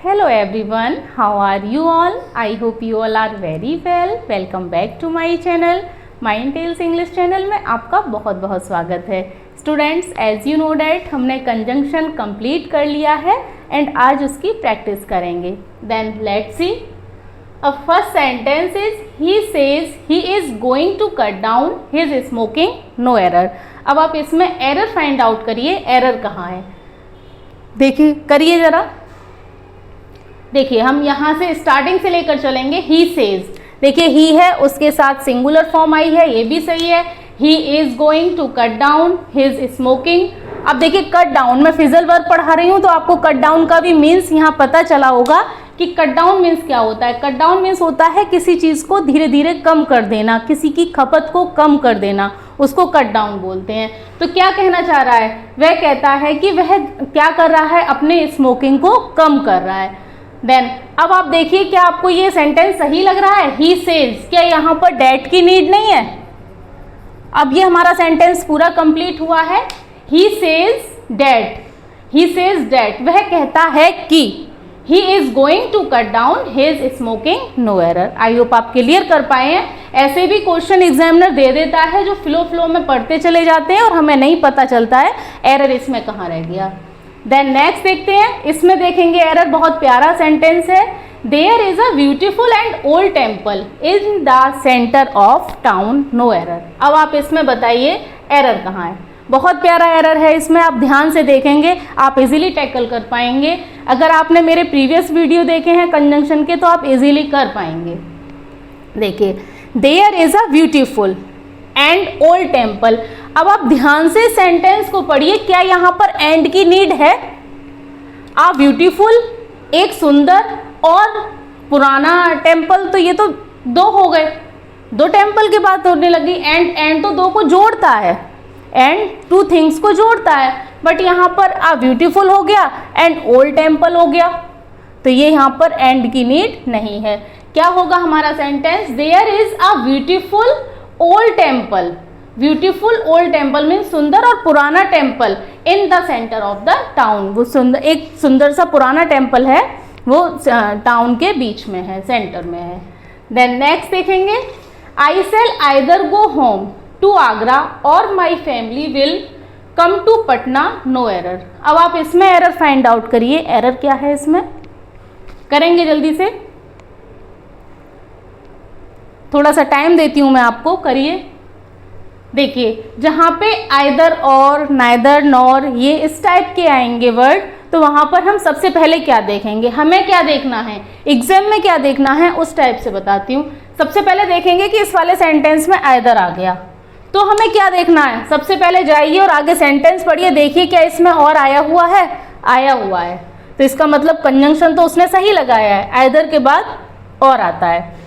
Hello everyone, how are you all? I hope you all are very well. Welcome back to my channel. Mind tales English channel में आपका बहुत बहुत स्वागत है। Students, as you know that हमने conjunction complete कर लिया है एंड आज उसकी प्रैक्टिस करेंगे। Then let's see. A first sentence is he says he is going to cut down his smoking, no error. अब आप इसमें एरर फाइंड आउट करिए, एरर कहाँ है देखिए, करिए ज़रा। देखिए हम यहाँ से स्टार्टिंग से लेकर चलेंगे। ही सेज, देखिए ही है, उसके साथ सिंगुलर फॉर्म आई है, ये भी सही है। He is going to cut down his smoking. अब देखिए कट डाउन, मैं फिजल वर्ब पढ़ा रही हूँ तो आपको कट डाउन का भी मीन्स यहाँ पता चला होगा कि कट डाउन मीन्स क्या होता है। कट डाउन मीन्स होता है किसी चीज़ को धीरे धीरे कम कर देना, किसी की खपत को कम कर देना, उसको कट डाउन बोलते हैं। तो क्या कहना चाह रहा है, वह कहता है कि वह क्या कर रहा है, अपने स्मोकिंग को कम कर रहा है। देन अब आप देखिए, क्या आपको ये सेंटेंस सही लग रहा है? ही सेज, क्या यहाँ पर डैट की नीड नहीं है? अब ये हमारा सेंटेंस पूरा कंप्लीट हुआ है। He says that, he says that, वह कहता है कि he is going to cut down his smoking, no error. I hope आप क्लियर कर पाए हैं। ऐसे भी क्वेश्चन एग्जामिनर दे देता है जो फ्लो में पढ़ते चले जाते हैं और हमें नहीं पता चलता है एरर इसमें कहाँ रह गया। देन नेक्स्ट देखते हैं, इसमें देखेंगे एरर, बहुत प्यारा सेंटेंस है। There is a beautiful and old temple in the centre of town, no error. अब आप इसमें बताइए एरर कहाँ है। बहुत प्यारा एरर है, इसमें आप ध्यान से देखेंगे, आप इजीली टैकल कर पाएंगे। अगर आपने मेरे प्रीवियस वीडियो देखे हैं कंजंक्शन के तो आप इजीली कर पाएंगे। देखिए there is a beautiful and old temple. अब आप ध्यान से सेंटेंस को पढ़िए, क्या यहाँ पर एंड की नीड है? आ ब्यूटीफुल, एक सुंदर, और पुराना टेम्पल, तो ये तो दो हो गए, दो टेम्पल की बात होने लगी। एंड तो दो को जोड़ता है, एंड टू थिंग्स को जोड़ता है, बट यहाँ पर आ ब्यूटीफुल हो गया एंड ओल्ड टेम्पल हो गया, तो ये यहाँ पर एंड की नीड नहीं है। क्या होगा हमारा sentence? There is a beautiful old temple. Beautiful old temple means सुंदर और पुराना temple in the centre of the town. वो सुंदर, एक सुंदर सा पुराना टेम्पल है, वो टाउन के बीच में है, सेंटर में है। देन नेक्स्ट देखेंगे, I shall either go home to Agra or my family will come to Patna, no error. अब आप इसमें एरर फाइंड आउट करिए, एरर क्या है इसमें, करेंगे जल्दी से, थोड़ा सा टाइम देती हूँ मैं आपको, करिए। देखिए जहाँ पे आइदर और, नाइदर, नॉर, ये इस टाइप के आएंगे वर्ड, तो वहाँ पर हम सबसे पहले क्या देखेंगे, हमें क्या देखना है, एग्जाम में क्या देखना है उस टाइप से बताती हूँ। सबसे पहले देखेंगे कि इस वाले सेंटेंस में आइदर आ गया, तो हमें क्या देखना है, सबसे पहले जाइए और आगे सेंटेंस पढ़िए, देखिए क्या इसमें और आया हुआ है, आया हुआ है, तो इसका मतलब कंजंक्शन तो उसने सही लगाया है, आइदर के बाद और आता है।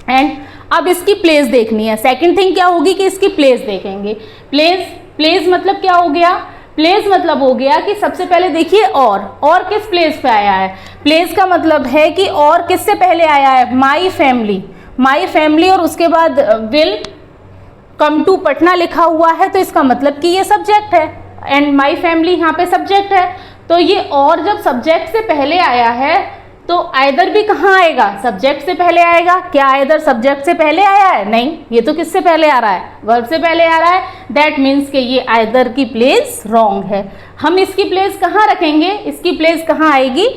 एंड अब इसकी प्लेस देखनी है। सेकंड थिंग क्या होगी कि इसकी प्लेस देखेंगे। प्लेस मतलब क्या हो गया? प्लेस मतलब हो गया कि सबसे पहले देखिए और किस प्लेस पे आया है। प्लेस का मतलब है कि और किससे पहले आया है, माई फैमिली, माई फैमिली, और उसके बाद विल कम टू पटना लिखा हुआ है, तो इसका मतलब कि ये सब्जेक्ट है एंड माई फैमिली यहाँ पे सब्जेक्ट है। तो ये और जब सब्जेक्ट से पहले आया है तो आइदर भी कहाँ आएगा, सब्जेक्ट से पहले आएगा। क्या आइदर सब्जेक्ट से पहले आया है? नहीं, ये तो किससे पहले आ रहा है, वर्ब से पहले आ रहा है। दैट मीन्स कि ये आइदर की प्लेस रॉन्ग है। हम इसकी प्लेस कहाँ रखेंगे, इसकी प्लेस कहाँ आएगी,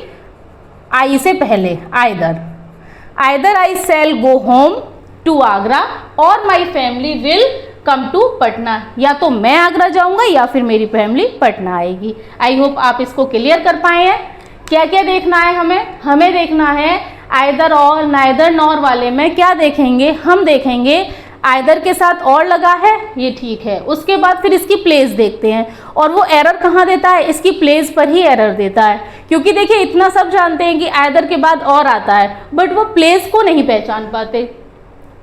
आई से पहले, either I shall go home to Agra or my family will come to Patna, या तो मैं आगरा जाऊंगा या फिर मेरी फैमिली पटना आएगी। आई होप आप इसको क्लियर कर पाए हैं। क्या क्या देखना है हमें देखना है आइदर और, नाइदर, नॉर वाले में क्या देखेंगे, हम देखेंगे आइदर के साथ और लगा है, ये ठीक है। उसके बाद फिर इसकी प्लेस देखते हैं, और वो एरर कहाँ देता है, इसकी प्लेस पर ही एरर देता है। क्योंकि देखिए इतना सब जानते हैं कि आइदर के बाद और आता है, बट वो प्लेस को नहीं पहचान पाते।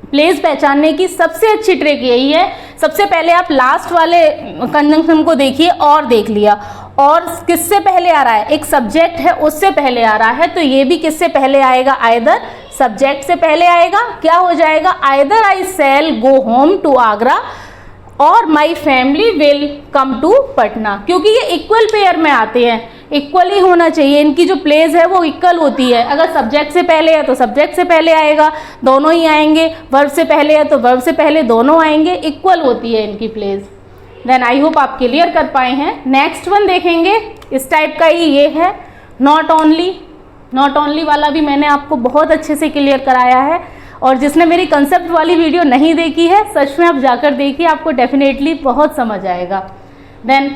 प्लेस पहचानने की सबसे अच्छी ट्रिक यही है, सबसे पहले आप लास्ट वाले कंजंक्शन को देखिए, और देख लिया, और किससे पहले आ रहा है, एक सब्जेक्ट है उससे पहले आ रहा है, तो ये भी किससे पहले आएगा, आइदर सब्जेक्ट से पहले आएगा। क्या हो जाएगा, either I shall go home to Agra or my family will come to Patna, क्योंकि ये इक्वल पेयर में आते हैं। इक्वली होना चाहिए, इनकी जो प्लेस है वो इक्वल होती है। अगर सब्जेक्ट से पहले है तो सब्जेक्ट से पहले आएगा, दोनों ही आएंगे। वर्ब से पहले है तो वर्ब से पहले दोनों आएंगे, इक्वल होती है इनकी प्लेस। देन आई होप आप क्लियर कर पाए हैं। नेक्स्ट वन देखेंगे, इस टाइप का ही ये है, नॉट ओनली। नॉट ओनली वाला भी मैंने आपको बहुत अच्छे से क्लियर कराया है, और जिसने मेरी कंसेप्ट वाली वीडियो नहीं देखी है सच में आप जाकर देखिए, आपको डेफिनेटली बहुत समझ आएगा। देन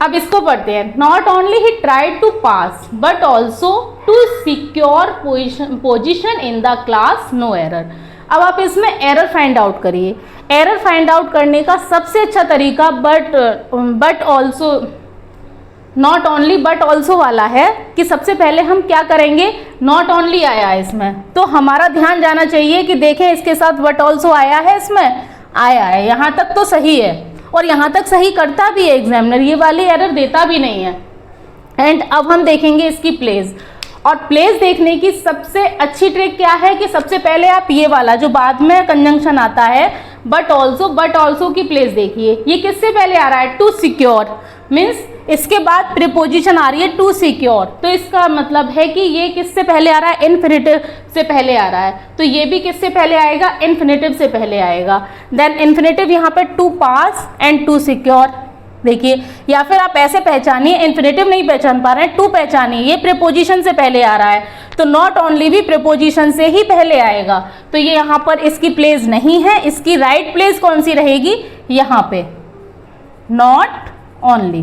अब इसको पढ़ते हैं। Not only he tried to pass but also to secure position in the class, no error. अब आप इसमें एरर फाइंड आउट करिए। एरर फाइंड आउट करने का सबसे अच्छा तरीका but also, not only but also वाला है कि सबसे पहले हम क्या करेंगे, नॉट ओनली आया है इसमें तो हमारा ध्यान जाना चाहिए कि देखें इसके साथ बट ऑल्सो आया है, इसमें आया है, यहाँ तक तो सही है और यहाँ तक सही करता भी है एग्जामिनर, ये वाली एरर देता भी नहीं है। एंड अब हम देखेंगे इसकी प्लेस, और प्लेस देखने की सबसे अच्छी ट्रिक क्या है कि सबसे पहले आप ये वाला जो बाद में कंजंक्शन आता है बट ऑल्सो की प्लेस देखिए। ये किससे पहले आ रहा है, टू सिक्योर, मीन्स इसके बाद प्रीपोजिशन आ रही है टू सिक्योर, तो इसका मतलब है कि ये किससे पहले आ रहा है, इन्फिनिटिव से पहले आ रहा है। तो ये भी किससे पहले आएगा, इन्फिनिटिव से पहले आएगा। देन इन्फिनिटिव यहाँ पे to pass and to secure देखिए, या फिर आप ऐसे पहचानिए, इन्फिनिटिव नहीं पहचान पा रहे हैं, टू पहचानिए, ये प्रीपोजिशन से पहले आ रहा है तो नॉट ओनली भी प्रीपोजिशन से ही पहले आएगा। तो ये यहाँ पर इसकी प्लेस नहीं है, इसकी राइट प्लेस कौन सी रहेगी, यहाँ पे नॉट ओनली।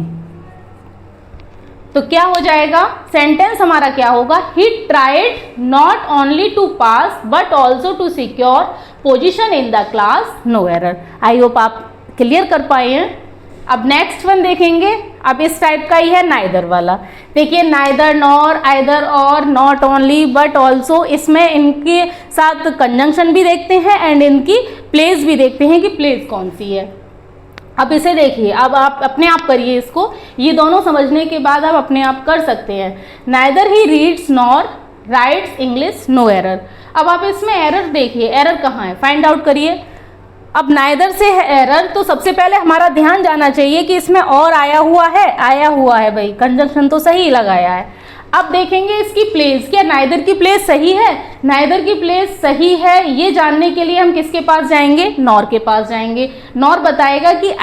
तो क्या हो जाएगा, सेंटेंस हमारा क्या होगा, he tried not only to pass but also to secure position in the class, no error. I hope आप क्लियर कर पाए हैं। अब नेक्स्ट वन देखेंगे, अब इस टाइप का ही है नाइदर वाला। देखिए नाइदर, नॉर, आइदर और, नॉट ओनली, बट ऑल्सो, इसमें इनके साथ कंजंक्शन भी देखते हैं एंड इनकी प्लेस भी देखते हैं कि प्लेस कौन सी है। अब इसे देखिए, अब आप अपने आप करिए इसको, ये दोनों समझने के बाद आप अपने आप कर सकते हैं। Neither he reads nor writes English, no error. अब आप इसमें एरर देखिए, एरर कहाँ है, फाइंड आउट करिए। अब नाइदर से है एरर, तो सबसे पहले हमारा ध्यान जाना चाहिए कि इसमें और आया हुआ है भाई, कंजंक्शन तो सही लगाया है। अब देखेंगे इसकी प्लेस, क्या नाइदर की प्लेस सही है, नाइदर की प्लेस सही है ये जानने के लिए हम किसके पास जाएंगे, नॉर के पास जाएंगे। नॉर बताएगा कि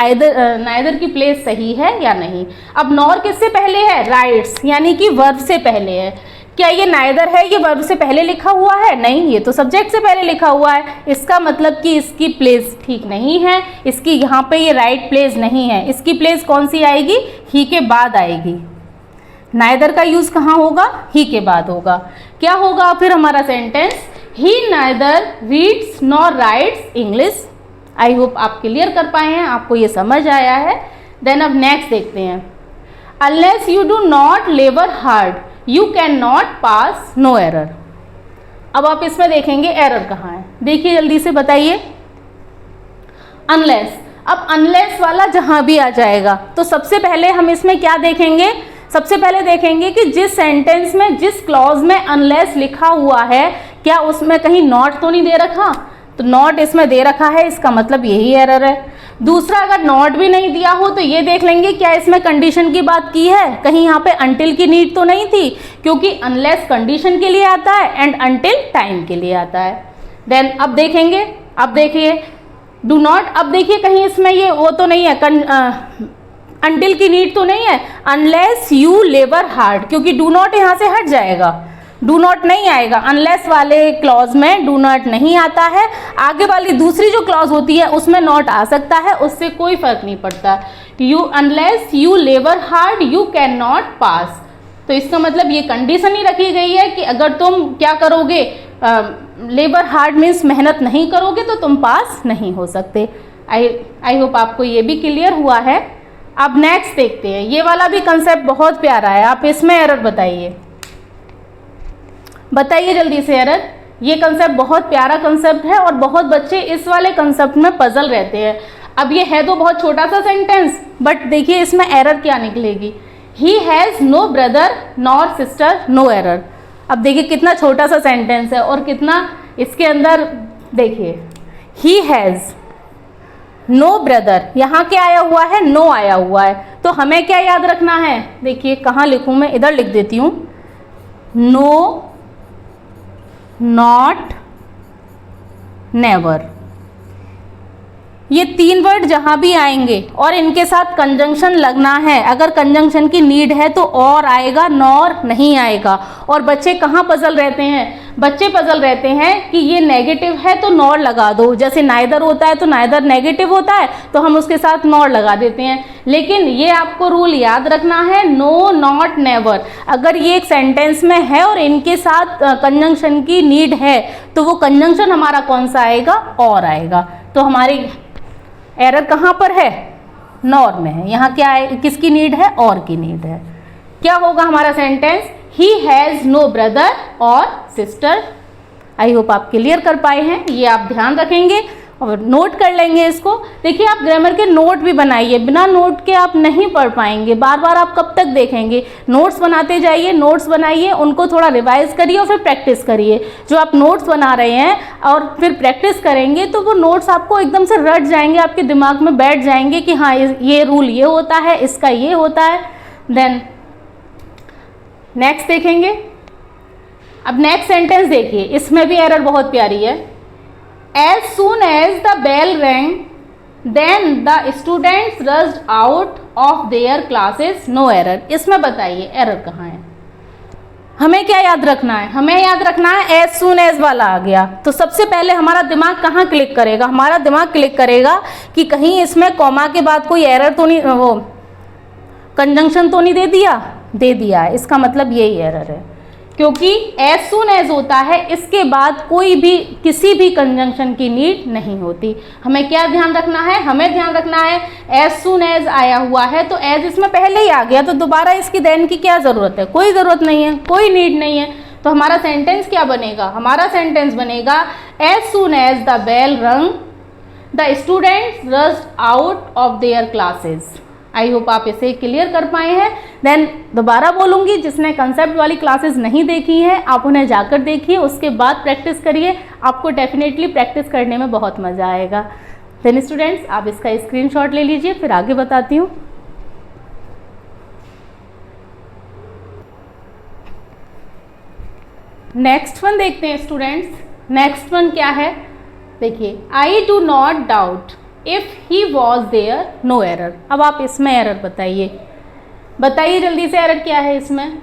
नाइदर की प्लेस सही है या नहीं। अब नॉर किससे पहले है, राइट्स, यानी कि वर्ब से पहले है। क्या ये नाइदर है, ये वर्ब से पहले लिखा हुआ है, नहीं, ये तो सब्जेक्ट से पहले लिखा हुआ है। इसका मतलब कि इसकी प्लेस ठीक नहीं है, इसकी यहाँ पे ये राइट प्लेस नहीं है। इसकी प्लेस कौन सी आएगी, ही के बाद आएगी। नाइदर का यूज कहाँ होगा, ही के बाद होगा। क्या होगा फिर हमारा सेंटेंस, ही neither reads nor writes English. आई होप आप क्लियर कर पाए हैं, आपको ये समझ आया है। देन अब नेक्स्ट देखते हैं, unless you do not labour hard you can not pass, no error. अब आप इसमें देखेंगे एरर कहाँ है, देखिए जल्दी से बताइए, अनलेस। अब अनलेस वाला जहाँ भी आ जाएगा तो सबसे पहले हम इसमें क्या देखेंगे, सबसे पहले देखेंगे कि जिस सेंटेंस में, जिस क्लॉज में अनलेस लिखा हुआ है, क्या उसमें कहीं नॉट तो नहीं दे रखा, तो नॉट इसमें दे रखा है, इसका मतलब यही एरर है। दूसरा, अगर नॉट भी नहीं दिया हो तो ये देख लेंगे क्या इसमें कंडीशन की बात की है, कहीं यहाँ पे अंटिल की नीड तो नहीं थी, क्योंकि अनलेस कंडीशन के लिए आता है एंड अंटिल टाइम के लिए आता है। देन अब देखेंगे, अब देखिए डू नॉट, अब देखिए कहीं इसमें ये वो तो नहीं है, अंटिल की नीड तो नहीं है, अनलेस यू लेबर हार्ड, क्योंकि डू नॉट यहाँ से हट जाएगा, डू नॉट नहीं आएगा, अनलेस वाले क्लॉज में डू नॉट नहीं आता है। आगे वाली दूसरी जो क्लॉज होती है उसमें नॉट आ सकता है, उससे कोई फर्क नहीं पड़ता। You, unless you labour hard you can not पास, तो इसका मतलब ये कंडीशन ही रखी गई है कि अगर तुम क्या करोगे, लेबर हार्ड मीन्स मेहनत नहीं करोगे तो तुम पास नहीं हो सकते। आई होप आपको ये भी क्लियर हुआ है। अब नेक्स्ट देखते हैं, ये वाला भी कंसेप्ट बहुत प्यारा है, आप इसमें एरर बताइए, बताइए जल्दी से एरर। ये कंसेप्ट बहुत प्यारा कंसेप्ट है और बहुत बच्चे इस वाले कंसेप्ट में पजल रहते हैं। अब ये है तो बहुत छोटा सा सेंटेंस, बट देखिए इसमें एरर क्या निकलेगी, he has no brother nor sister, no error. अब देखिए कितना छोटा सा सेंटेंस है और कितना इसके अंदर, देखिए ही हैज़ नो ब्रदर, यहाँ क्या आया हुआ है, नो आया हुआ है, तो हमें क्या याद रखना है, देखिए कहाँ लिखूँ मैं, इधर लिख देती हूँ, नो, नॉट, नेवर। ये 3 वर्ड जहाँ भी आएंगे और इनके साथ कंजंक्शन लगना है, अगर कंजंक्शन की नीड है तो और आएगा, नॉर नहीं आएगा। और बच्चे कहाँ पजल रहते हैं, बच्चे पजल रहते हैं कि ये नेगेटिव है तो नॉर लगा दो, जैसे नाइदर होता है तो नाइदर नेगेटिव होता है तो हम उसके साथ नॉर लगा देते हैं। लेकिन ये आपको रूल याद रखना है, नो, नॉट, नेवर। अगर ये एक सेंटेंस में है और इनके साथ कंजंक्शन की नीड है तो वो कंजंक्शन हमारा कौन सा आएगा, और आएगा। तो हमारी एरर कहाँ पर है, नॉर में है। यहाँ क्या है, किसकी नीड है, और की नीड है। क्या होगा हमारा sentence, he has no brother और सिस्टर। आई होप आप क्लियर कर पाए हैं, ये आप ध्यान रखेंगे और नोट कर लेंगे इसको। देखिए आप ग्रामर के नोट भी बनाइए, बिना नोट के आप नहीं पढ़ पाएंगे, बार बार आप कब तक देखेंगे। नोट्स बनाते जाइए, नोट्स बनाइए, उनको थोड़ा रिवाइज करिए और फिर प्रैक्टिस करिए। जो आप नोट्स बना रहे हैं और फिर प्रैक्टिस करेंगे तो वो नोट्स आपको एकदम से रट जाएंगे, आपके दिमाग में बैठ जाएंगे कि हाँ ये रूल ये होता है, इसका ये होता है। देन नेक्स्ट देखेंगे। अब नेक्स्ट सेंटेंस देखिए, इसमें भी एरर बहुत प्यारी है। As soon as the bell rang, then the students rushed out of their classes. No error. इसमें बताइए एरर कहाँ है। हमें क्या याद रखना है, हमें याद रखना है as soon as वाला आ गया तो सबसे पहले हमारा दिमाग कहाँ क्लिक करेगा, हमारा दिमाग क्लिक करेगा कि कहीं इसमें कॉमा के बाद कोई एरर तो नहीं, वो कंजंक्शन तो नहीं दे दिया है। इसका मतलब यही एरर है, क्योंकि as soon as होता है, इसके बाद कोई भी किसी भी कंजंक्शन की नीड नहीं होती। हमें क्या ध्यान रखना है, हमें ध्यान रखना है as soon as आया हुआ है तो as इसमें पहले ही आ गया तो दोबारा इसकी देन की क्या ज़रूरत है, कोई ज़रूरत नहीं है, कोई नीड नहीं है। तो हमारा सेंटेंस क्या बनेगा, हमारा सेंटेंस बनेगा as soon as the bell rung, the students rushed out of their classes। I hope आप इसे क्लियर कर पाए हैं। देन दोबारा बोलूँगी, जिसने कंसेप्ट वाली क्लासेस नहीं देखी हैं आप उन्हें जाकर देखिए, उसके बाद प्रैक्टिस करिए, आपको डेफिनेटली प्रैक्टिस करने में बहुत मज़ा आएगा। देन स्टूडेंट्स आप इसका स्क्रीनशॉट ले लीजिए, फिर आगे बताती हूँ। नेक्स्ट वन देखते हैं स्टूडेंट्स। नेक्स्ट वन क्या है, देखिए, I do not doubt if he was there, no error. अब आप इसमें एरर बताइए जल्दी से, एरर क्या है इसमें।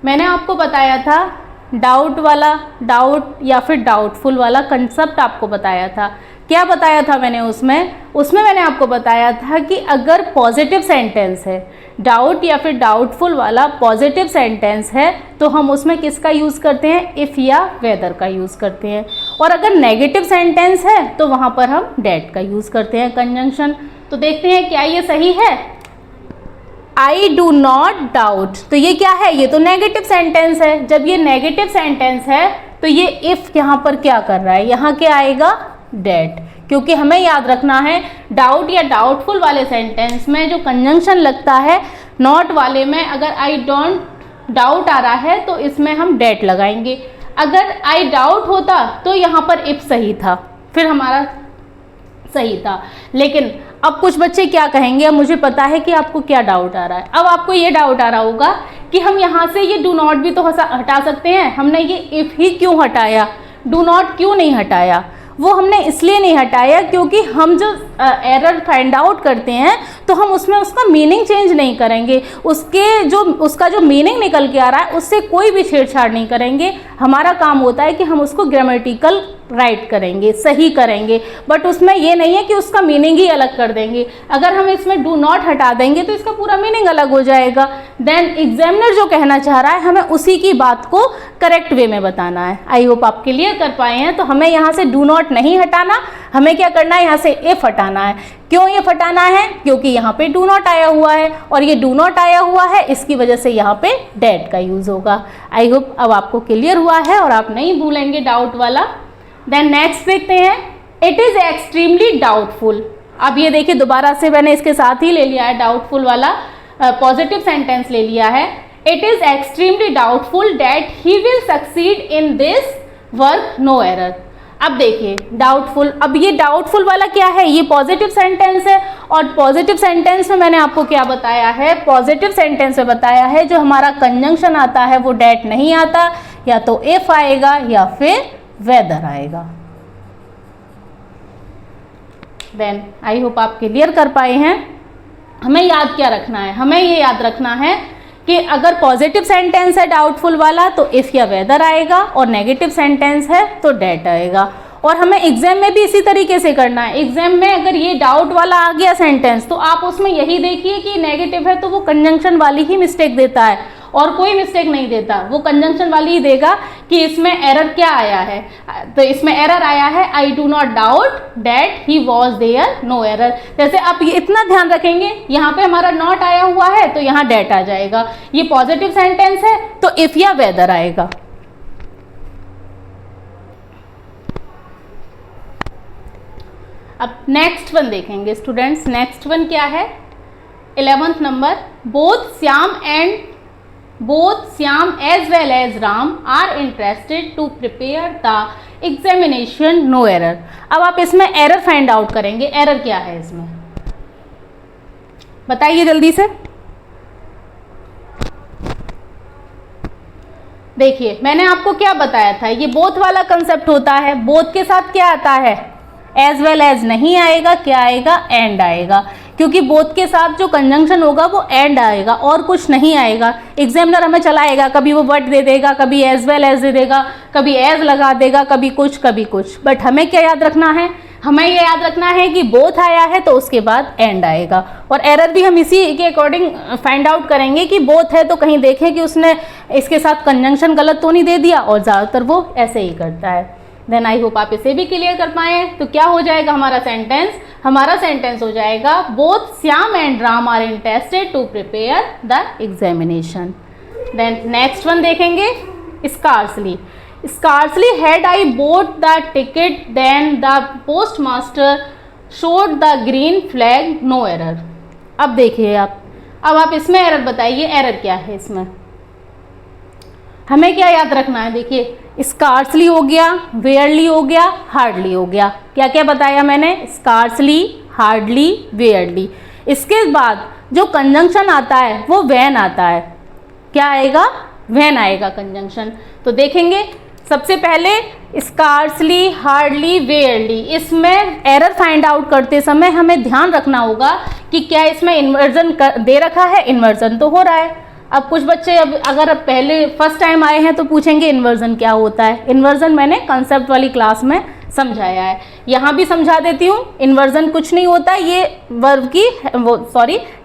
मैंने आपको बताया था डाउट वाला, डाउट या फिर डाउटफुल वाला कंसेप्ट आपको बताया था। क्या बताया था मैंने उसमें मैंने आपको बताया था कि अगर पॉजिटिव सेंटेंस है, डाउट या फिर डाउटफुल वाला पॉजिटिव सेंटेंस है तो हम उसमें किसका यूज़ करते हैं, इफ़ या वेदर का यूज़ करते हैं। और अगर नेगेटिव सेंटेंस है तो वहाँ पर हम डेट का यूज़ करते हैं, कंजंक्शन। तो देखते हैं क्या ये सही है। आई डू नॉट डाउट, तो ये क्या है, ये तो नेगेटिव सेंटेंस है। जब ये नेगेटिव सेंटेंस है तो ये इफ़ यहाँ पर क्या कर रहा है, यहाँ क्या आएगा, डेट। क्योंकि हमें याद रखना है डाउट या डाउटफुल वाले सेंटेंस में जो कंजंक्शन लगता है, नॉट वाले में अगर आई डोंट डाउट आ रहा है तो इसमें हम डेट लगाएंगे। अगर आई डाउट होता तो यहाँ पर इफ सही था, फिर हमारा सही था। लेकिन अब कुछ बच्चे क्या कहेंगे, अब मुझे पता है कि आपको क्या डाउट आ रहा है। अब आपको ये डाउट आ रहा होगा कि हम यहाँ से ये डू नॉट भी तो हटा सकते हैं, हमने ये इफ़ ही क्यों हटाया, डू नॉट क्यों नहीं हटाया। वो हमने इसलिए नहीं हटाया क्योंकि हम जो एरर फाइंड आउट करते हैं तो हम उसमें उसका मीनिंग चेंज नहीं करेंगे, उसका जो मीनिंग निकल के आ रहा है उससे कोई भी छेड़छाड़ नहीं करेंगे। हमारा काम होता है कि हम उसको ग्रामेटिकल राइट करेंगे, सही करेंगे, बट उसमें ये नहीं है कि उसका मीनिंग ही अलग कर देंगे। अगर हम इसमें डू नॉट हटा देंगे तो इसका पूरा मीनिंग अलग हो जाएगा। देन एग्जामिनर जो कहना चाह रहा है हमें उसी की बात को करेक्ट वे में बताना है। आई होप आप क्लियर कर पाए हैं। तो हमें यहाँ से डू नॉट नहीं हटाना, हमें क्या करना है, यहाँ से इफ हटाना है। क्यों ये हटाना है, क्योंकि यहाँ पे डू नॉट आया हुआ है और ये डू नॉट आया हुआ है, इसकी वजह से यहाँ पे डेट का यूज़ होगा। आई होप अब आपको क्लियर हुआ है और आप नहीं भूलेंगे डाउट वाला। देन नेक्स्ट देखते हैं, इट इज़ एक्सट्रीमली डाउटफुल। अब ये देखिए दोबारा से मैंने इसके साथ ही ले लिया है डाउटफुल वाला, पॉजिटिव सेंटेंस ले लिया है। It is extremely doubtful that he will succeed in this work, no error. अब देखिए डाउटफुल, अब ये डाउटफुल वाला क्या है, ये पॉजिटिव सेंटेंस है और पॉजिटिव सेंटेंस में मैंने आपको क्या बताया है, पॉजिटिव सेंटेंस में बताया है जो हमारा कंजंक्शन आता है वो डेट नहीं आता, या तो इफ आएगा या फिर वेदर आएगा। देन आई होप आप क्लियर कर पाए हैं। हमें याद क्या रखना है, हमें ये याद रखना है कि अगर पॉजिटिव सेंटेंस है डाउटफुल वाला तो इफ या वेदर आएगा, और नेगेटिव सेंटेंस है तो डेट आएगा। और हमें एग्जाम में भी इसी तरीके से करना है। एग्जाम में अगर ये डाउट वाला आ गया सेंटेंस तो आप उसमें यही देखिए कि नेगेटिव है तो वो कंजंक्शन वाली ही मिस्टेक देता है और कोई मिस्टेक नहीं देता, वो कंजंक्शन वाली ही देगा कि इसमें एरर क्या आया है। तो इसमें एरर आया है I do not doubt that he was there, no error. जैसे आप ये इतना ध्यान रखेंगे, यहाँ पे हमारा नॉट आया हुआ है तो यहाँ डेट आ जाएगा। ये पॉजिटिव सेंटेंस है तो इफ या वेदर आएगा। अब नेक्स्ट वन देखेंगे स्टूडेंट्स। नेक्स्ट वन क्या है, 11th number, both Shyam as well as Ram are interested to prepare the examination, no error. अब आप इसमें एरर फाइंड आउट करेंगे। एरर क्या है इसमें बताइए जल्दी से। देखिए मैंने आपको क्या बताया था, ये बोथ वाला कंसेप्ट होता है। बोथ के साथ क्या आता है, एज वेल एज नहीं आएगा, क्या आएगा, एंड आएगा, क्योंकि बोथ के साथ जो कंजंक्शन होगा वो एंड आएगा और कुछ नहीं आएगा। एग्जामिनर हमें चलाएगा, कभी वो बट दे देगा, कभी एज वेल एज दे देगा, कभी एज लगा देगा, कभी कुछ कभी कुछ। बट हमें क्या याद रखना है, हमें ये याद रखना है कि बोथ आया है तो उसके बाद एंड आएगा। और एरर भी हम इसी के अकॉर्डिंग फाइंड आउट करेंगे कि बोथ है तो कहीं देखें कि उसने इसके साथ कंजंक्शन गलत तो नहीं दे दिया, और ज़्यादातर वो ऐसे ही करता है। देन आई होप आप इसे भी क्लियर कर पाए। तो क्या हो जाएगा हमारा सेंटेंस, हमारा सेंटेंस हो जाएगा both Shyam and Ram are interested to prepare the examination. Then next one देखेंगे, scarcely had I bought the ticket than the post master showed the green flag, no error. अब देखिए अब आप इसमें एरर बताइए, एरर क्या है इसमें, हमें क्या याद रखना है। देखिए स्कार्सली हो गया, वेयरली हो गया, हार्डली हो गया। क्या क्या बताया मैंने, स्कार्सली, हार्डली, वेयरली। इसके बाद जो कंजंक्शन आता है वो व्हेन आता है। क्या आएगा, व्हेन आएगा कंजंक्शन। तो देखेंगे सबसे पहले स्कार्सली, हार्डली, वेयरली, इसमें एरर फाइंड आउट करते समय हमें ध्यान रखना होगा कि क्या इसमें इन्वर्जन दे रखा है, इन्वर्जन तो हो रहा है। अब कुछ बच्चे अगर पहले फर्स्ट टाइम आए हैं तो पूछेंगे इन्वर्जन क्या होता है। इन्वर्जन मैंने कंसेप्ट वाली क्लास में समझाया है, यहाँ भी समझा देती हूँ। इन्वर्जन कुछ नहीं होता, ये वर्ब की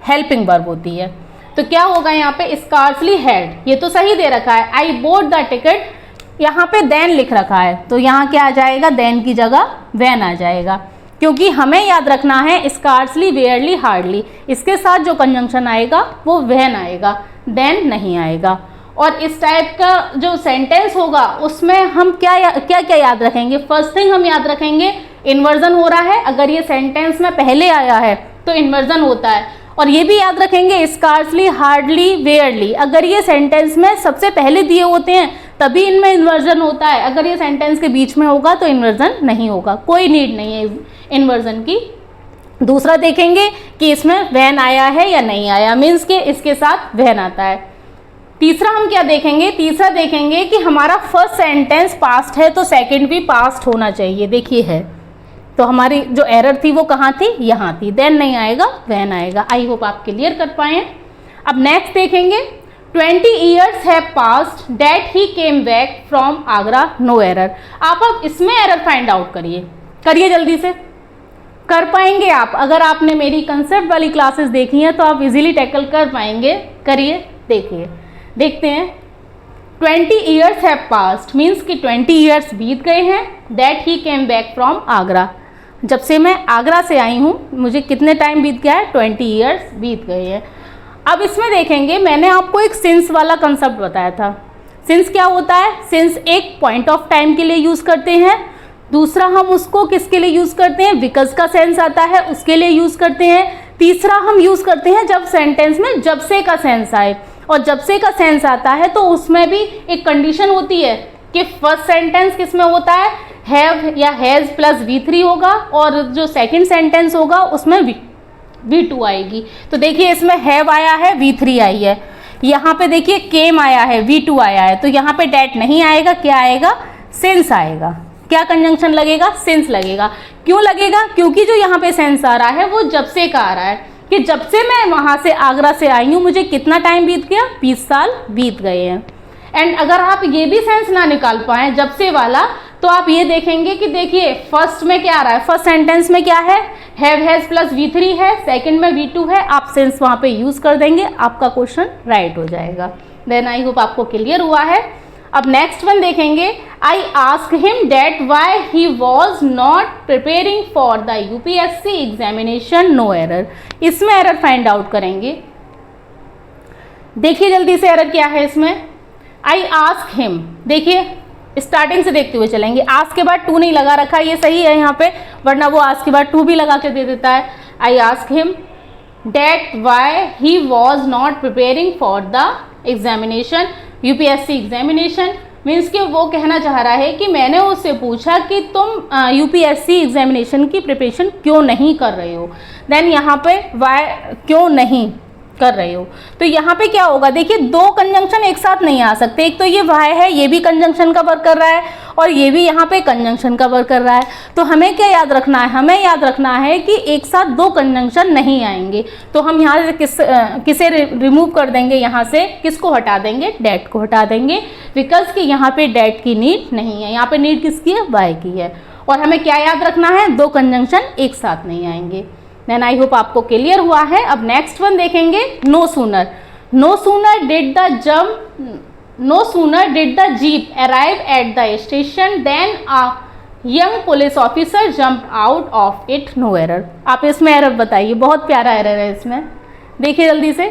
हेल्पिंग वर्ब होती है। तो क्या होगा यहाँ पे, स्कार्सली हैड, ये तो सही दे रखा है। आई बोट द टिकट, यहाँ पे देन लिख रखा है तो यहाँ क्या आ जाएगा, देन की जगह व्हेन आ जाएगा, क्योंकि हमें याद रखना है स्कार्सली, वेयरली, हार्डली, इसके साथ जो कंजंक्शन आएगा वो व्हेन आएगा, देन नहीं आएगा। और इस टाइप का जो सेंटेंस होगा उसमें हम क्या याद रखेंगे। फर्स्ट थिंग हम याद रखेंगे इन्वर्जन हो रहा है, अगर ये सेंटेंस में पहले आया है तो इन्वर्जन होता है। और ये भी याद रखेंगे स्कार्सली, हार्डली, वेयरली, अगर ये सेंटेंस में सबसे पहले दिए होते हैं तभी इनमें इन्वर्जन होता है, अगर ये सेंटेंस के बीच में होगा तो इन्वर्जन नहीं होगा, कोई नीड नहीं है इन्वर्जन की। दूसरा देखेंगे कि इसमें व्हेन आया है या नहीं आया, मीन्स के इसके साथ व्हेन आता है। तीसरा हम क्या देखेंगे, तीसरा देखेंगे कि हमारा फर्स्ट सेंटेंस पास्ट है तो सेकंड भी पास्ट होना चाहिए। देखिए है, तो हमारी जो एरर थी वो कहाँ थी, यहाँ थी। देन नहीं आएगा, व्हेन आएगा। आई होप आप क्लियर कर पाए। अब नेक्स्ट देखेंगे, 20 years have passed that he came back from Agra, no error। आप अब इसमें एरर फाइंड आउट करिए जल्दी से, कर पाएंगे आप। अगर आपने मेरी कंसेप्ट वाली क्लासेस देखी हैं तो आप इजीली टैकल कर पाएंगे। करिए, देखिए, देखते हैं। 20 years have passed मीन्स कि 20 years बीत गए हैं। that he came back from Agra, जब से मैं आगरा से आई हूँ मुझे कितने टाइम बीत गया है, 20 years बीत गए हैं। अब इसमें देखेंगे, मैंने आपको एक सिंस वाला कंसेप्ट बताया था। सिंस क्या होता है, सिंस एक पॉइंट ऑफ टाइम के लिए यूज़ करते हैं। दूसरा हम उसको किसके लिए यूज़ करते हैं, बिकॉज का सेंस आता है उसके लिए यूज़ करते हैं। तीसरा हम यूज़ करते हैं जब सेंटेंस में जब से का सेंस आए, और जब से का सेंस आता है तो उसमें भी एक कंडीशन होती है कि फर्स्ट सेंटेंस किस में होता है, हैव या हैज़ प्लस V3 होगा, और जो सेकंड सेंटेंस होगा उसमें V2 आएगी। तो देखिए इसमें हैव आया है, V3 आई है, यहाँ पे देखिए केम आया है, V2 आया है, तो यहाँ पे डेट नहीं आएगा, क्या आएगा, सिंस आएगा। क्या कंजंक्शन लगेगा, सिंस लगेगा। क्यों लगेगा, क्योंकि जो यहाँ पे सेंस आ रहा है वो जब से का आ रहा है कि जब से मैं वहाँ से आगरा से आई हूँ मुझे कितना टाइम बीत गया, 20 साल बीत गए हैं। एंड अगर आप ये भी सेंस ना निकाल पाएँ जब से वाला, तो आप ये देखेंगे कि देखिए फर्स्ट में क्या आ रहा है, फर्स्ट सेंटेंस में क्या है, हैव हैज प्लस V3 है, सेकंड में V2 है, आप सेंस वहाँ पे यूज कर देंगे, आपका क्वेश्चन राइट हो जाएगा। देन आई होप आपको क्लियर हुआ है। अब नेक्स्ट वन देखेंगे, I ask him that why he was not preparing for the UPSC examination, no error. इसमें एरर फाइंड आउट करेंगे। देखिए जल्दी से एरर क्या है इसमें, आई आस्क हिम, देखिए स्टार्टिंग से देखते हुए चलेंगे, आस्क के बाद टू नहीं लगा रखा, ये सही है यहाँ पे, वरना वो आस्क के बाद टू भी लगा के दे देता है। आई ask him that why he was not preparing for the examination, UPSC examination, means कि वो कहना चाह रहा है कि मैंने उससे पूछा कि तुम UPSC एग्जामिनेशन की प्रिपरेशन क्यों नहीं कर रहे हो। देन यहाँ पे वाई, क्यों नहीं कर रहे हो, तो यहाँ पे क्या होगा, देखिए दो कंजंक्शन एक साथ नहीं आ सकते। एक तो ये वाई है, ये भी कंजंक्शन का वर्क कर रहा है, और ये भी यहाँ पे कंजंक्शन का वर्क कर रहा है। तो हमें क्या याद रखना है, हमें याद रखना है कि एक साथ दो कंजंक्शन नहीं आएंगे। तो हम यहाँ से किसे रिमूव कर देंगे, यहाँ से किसको हटा देंगे, डेट को हटा देंगे, बिकॉज कि यहाँ पे डेट की नीड नहीं है, यहाँ पे नीड किसकी है, वाई की है। और हमें क्या याद रखना है, दो कंजंक्शन एक साथ नहीं आएंगे। देन आई होप आपको क्लियर हुआ है। अब नेक्स्ट वन देखेंगे, no sooner. No sooner did the jump, no sooner did the jeep arrive at the station then a young police officer jump out of it, no error. आप इसमें error बताइए, बहुत प्यारा error है इसमें, देखिए जल्दी से।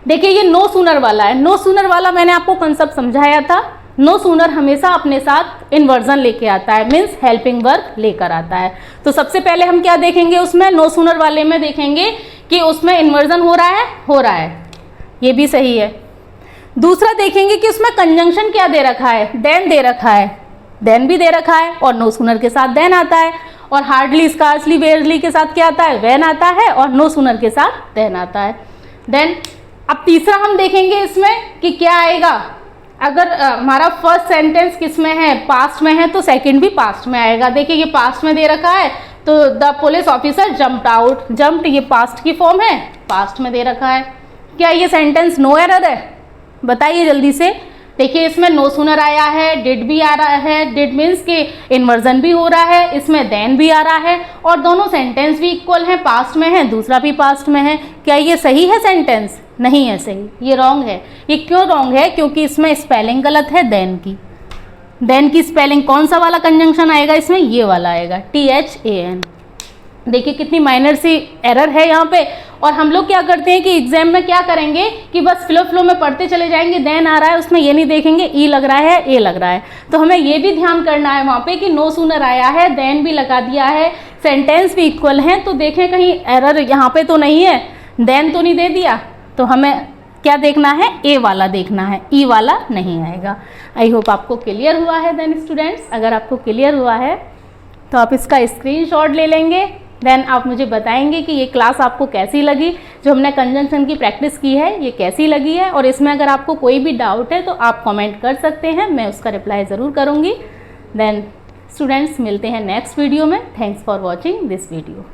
देखिए ये नो सूनर वाला है, नो सूनर वाला मैंने आपको कंसेप्ट समझाया था। नो सूनर हमेशा अपने साथ इन्वर्जन लेके आता है, मीन्स हेल्पिंग वर्ब लेकर आता है। तो सबसे पहले हम क्या देखेंगे उसमें, नो सूनर वाले में देखेंगे कि उसमें इन्वर्जन हो रहा है, ये भी सही है। दूसरा देखेंगे कि उसमें कंजंक्शन क्या दे रखा है, देन दे रखा है, देन भी दे रखा है, और नो सूनर के साथ देन आता है, और हार्डली, स्कार्सली, वेयरली के साथ क्या आता है, वेन आता है, और नो सूनर के साथ देन आता है। देन अब तीसरा हम देखेंगे इसमें कि क्या आएगा, अगर हमारा फर्स्ट सेंटेंस किस में है, पास्ट में है, तो सेकंड भी पास्ट में आएगा। देखिए ये पास्ट में दे रखा है, तो the police officer jumped out, jumped ये पास्ट की फॉर्म है, पास्ट में दे रखा है। क्या ये सेंटेंस नो एरर है, बताइए जल्दी से। देखिए इसमें नो सूनर आया है, डिड भी आ रहा है, डिड मीन्स कि इन्वर्जन भी हो रहा है, इसमें देन भी आ रहा है, और दोनों सेंटेंस भी इक्वल हैं, पास्ट में है, दूसरा भी पास्ट में है। क्या ये सही है सेंटेंस, नहीं है सही, ये रॉन्ग है। ये क्यों रॉन्ग है, क्योंकि इसमें स्पेलिंग गलत है देन की। देन की स्पेलिंग कौन सा वाला कंजंक्शन आएगा इसमें, ये वाला आएगा, THAN। देखिए कितनी माइनर सी एरर है यहाँ पे। और हम लोग क्या करते हैं कि एग्जाम में क्या करेंगे कि बस फ्लो में पढ़ते चले जाएंगे, देन आ रहा है उसमें ये नहीं देखेंगे ई लग रहा है, ए लग रहा है। तो हमें ये भी ध्यान करना है वहाँ पे कि नो सूनर आया है, देन भी लगा दिया है, सेंटेंस भी इक्वल हैं, तो देखें कहीं एरर यहाँ पे तो नहीं है, देन तो नहीं दे दिया। तो हमें क्या देखना है, ए वाला देखना है, ई वाला नहीं आएगा। आई होप आपको क्लियर हुआ है। देन स्टूडेंट्स, अगर आपको क्लियर हुआ है तो आप इसका स्क्रीनशॉट ले लेंगे। देन आप मुझे बताएंगे कि ये क्लास आपको कैसी लगी, जो हमने कंजंक्शन की प्रैक्टिस की है ये कैसी लगी है। और इसमें अगर आपको कोई भी डाउट है तो आप कमेंट कर सकते हैं, मैं उसका रिप्लाई ज़रूर करूँगी। देन स्टूडेंट्स मिलते हैं नेक्स्ट वीडियो में। Thanks for watching this video.